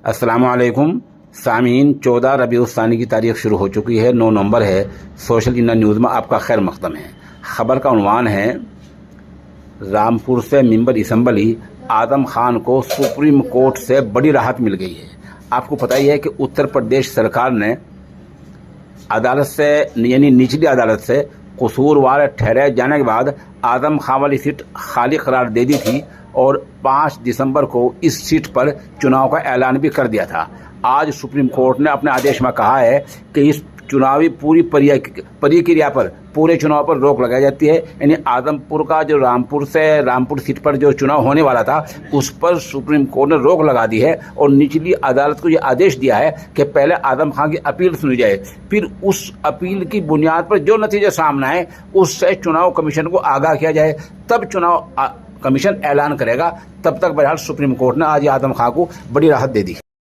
अस्सलाम वालेकुम सामीन। 14 रबीउस्सानी की तारीख शुरू हो चुकी है, 9 नवंबर है। सोशल इंडिया न्यूज़ में आपका खैर मकदम है। ख़बर का उन्वान है, रामपुर से मेंबर असम्बली आदम खान को सुप्रीम कोर्ट से बड़ी राहत मिल गई है। आपको पता ही है कि उत्तर प्रदेश सरकार ने अदालत से यानी निचली अदालत से कसूरवार ठहराए जाने के बाद आदम खान वाली सीट खाली करार दे दी थी और 5 दिसंबर को इस सीट पर चुनाव का ऐलान भी कर दिया था। आज सुप्रीम कोर्ट ने अपने आदेश में कहा है कि इस चुनावी पूरी प्रक्रिया पर पूरे चुनाव पर रोक लगाई जाती है। यानी आदमपुर का जो रामपुर सीट पर जो चुनाव होने वाला था उस पर सुप्रीम कोर्ट ने रोक लगा दी है और निचली अदालत को ये आदेश दिया है कि पहले आदम खान की अपील सुनी जाए, फिर उस अपील की बुनियाद पर जो नतीजा सामने आए उससे चुनाव कमीशन को आगाह किया जाए, तब चुनाव कमीशन ऐलान करेगा। तब तक बहरहाल सुप्रीम कोर्ट ने आज आदम खान को बड़ी राहत दे दी।